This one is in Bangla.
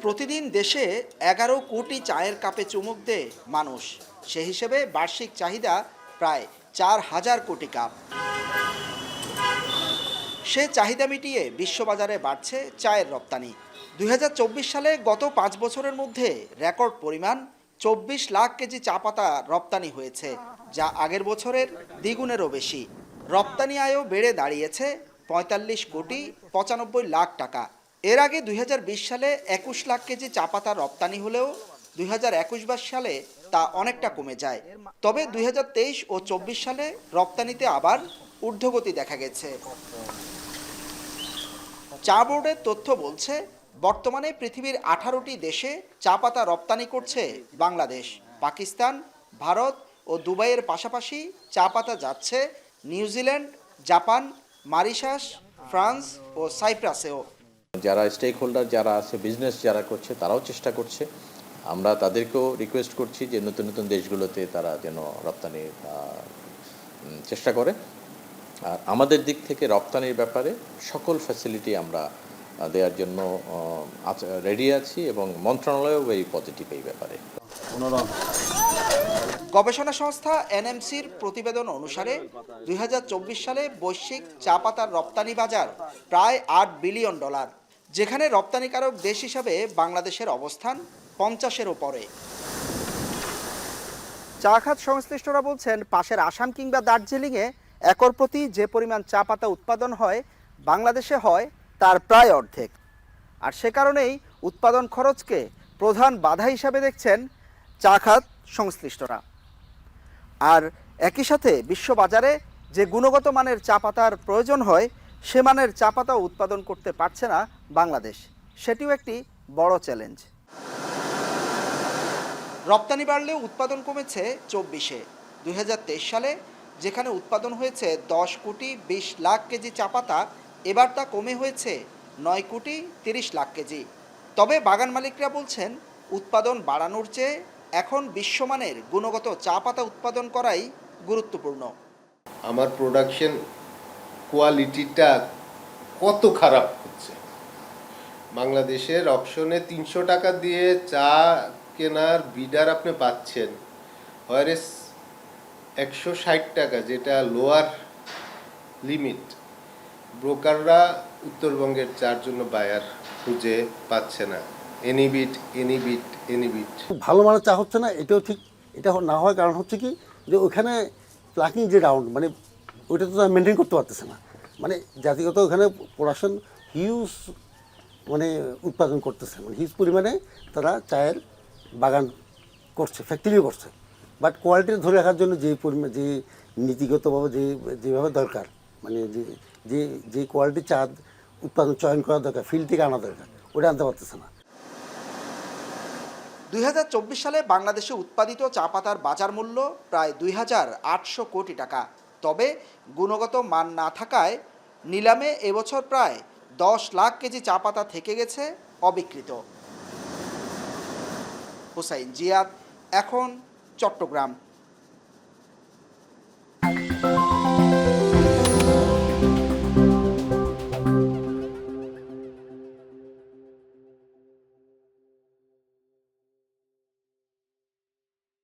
প্রতিদিন দেশে 11 কোটি চায়ের কাপে চুমুক দেয় মানুষ। সে হিসেবে বার্ষিক চাহিদা প্রায় 4,000 কোটি কাপ। সে চাহিদা মিটিয়ে বিশ্ববাজারে বাড়ছে চায়ের রপ্তানি। 2024 সালে গত 5 বছরের মধ্যে রেকর্ড পরিমাণ 24 লাখ কেজি চা পাতা রপ্তানি হয়েছে, যা আগের বছরের দ্বিগুণেরও বেশি। রপ্তানি আয়ও বেড়ে দাঁড়িয়েছে 45 কোটি 95 লাখ টাকা। এর আগে 2020 সালে 21 লাখ কেজি চা পাতা রপ্তানি হলেও 2021 সালে তা অনেকটা কমে যায়। তবে 2023 ও 24 সালে রপ্তানিতে আবার ঊর্ধ্বগতি দেখা গেছে। চা বোর্ডের তথ্য বলছে, বর্তমানে পৃথিবীর 18টি দেশে চা পাতা রপ্তানি করছে বাংলাদেশ। পাকিস্তান, ভারত ও দুবাইয়ের পাশাপাশি চা পাতা যাচ্ছে নিউজিল্যান্ড, জাপান, মরিশাস, ফ্রান্স ও সাইপ্রাসেও। যারা স্টেক হোল্ডার যারা আছে, বিজনেস যারা করছে, তারাও চেষ্টা করছে। আমরা তাদেরকেও রিকোয়েস্ট করছি যে নতুন নতুন দেশগুলোতে তারা যেন রপ্তানির চেষ্টা করে। আর আমাদের দিক থেকে রপ্তানির ব্যাপারে সকল ফ্যাসিলিটি আমরা দেওয়ার জন্য রেডি আছি এবং মন্ত্রণালয়ও ভেরি পজিটিভ এই ব্যাপারে। গবেষণা সংস্থা এনএমসির প্রতিবেদন অনুসারে 2024 সালে বৈশ্বিক চা পাতার রপ্তানি বাজার প্রায় $8 বিলিয়ন, যেখানে রপ্তানিকারক দেশ হিসাবে বাংলাদেশের অবস্থান 50-এর ওপরে। চা খাত সংশ্লিষ্টরা বলছেন, পাশের আসাম কিংবা দার্জিলিংয়ে একর প্রতি যে পরিমাণ চা পাতা উৎপাদন হয়, বাংলাদেশে হয় তার প্রায় অর্ধেক। আর সে কারণেই উৎপাদন খরচকে প্রধান বাধা হিসাবে দেখছেন চা খাত সংশ্লিষ্টরা। আর একই সাথে বিশ্ববাজারে যে গুণগত মানের চা পাতার প্রয়োজন হয়, সে মানের চা পাতা উৎপাদন করতে পারছে না বাংলাদেশ। সেটিও একটি বড় চ্যালেঞ্জ। রপ্তানি বাড়লেও উৎপাদন কমেছে 24-এ। 2023 সালে যেখানে উৎপাদন হয়েছে 10 কোটি 20 লাখ কেজি চা পাতা, এবার তা কমে হয়েছে 9 কোটি 30 লাখ কেজি। তবে বাগান মালিকরা বলছেন, উৎপাদন বাড়ানোর চেয়ে এখন বিশ্বমানের গুণগত চা পাতা উৎপাদন করাই গুরুত্বপূর্ণ। আমার প্রোডাকশন কোয়ালিটিটা কত খারাপ হচ্ছে। বাংলাদেশের অকশনে 300 টাকা দিয়ে চা কেনার বিডার আপনি পাচ্ছেন, ওয়ারেস 160 টাকা, যেটা লোয়ার লিমিট। ব্রোকাররা উত্তরবঙ্গের চার জন্য বায়ার খুঁজে পাচ্ছে না। এনিবিট। ভালো মানের চা হচ্ছে না, এটাও ঠিক। এটা না হওয়ার কারণ হচ্ছে কি, যে ওখানে প্লাকিং যে রাউন্ড, মানে ওইটা তো মেনটেন করতে পারতেছে না। মানে জাতিগত ওখানে প্রোডাকশন হিউজ মানে উৎপাদন করতেছে, মানে হিউজ পরিমাণে তারা চায়ের বাগান করছে, ফ্যাক্টরিও করছে। বাট কোয়ালিটি ধরে রাখার জন্য যে পরিমাণ, যে নীতিগতভাবে যেভাবে দরকার, মানে যে কোয়ালিটি চা উৎপাদন চয়ন করা দরকার, ফিল্ড থেকে আনা দরকার, ওটা আনতে পারতেছে না। 2024 সালে বাংলাদেশে উৎপাদিত চা পাতার বাজার মূল্য প্রায় 2,800 কোটি টাকা। তবে গুণগত মান না থাকায় নিলামে এবছর প্রায় 10 লাখ কেজি চা পাতা থেকে গেছে অবিকৃত। হুসাইন জিয়াদ, এখন, চট্টগ্রাম।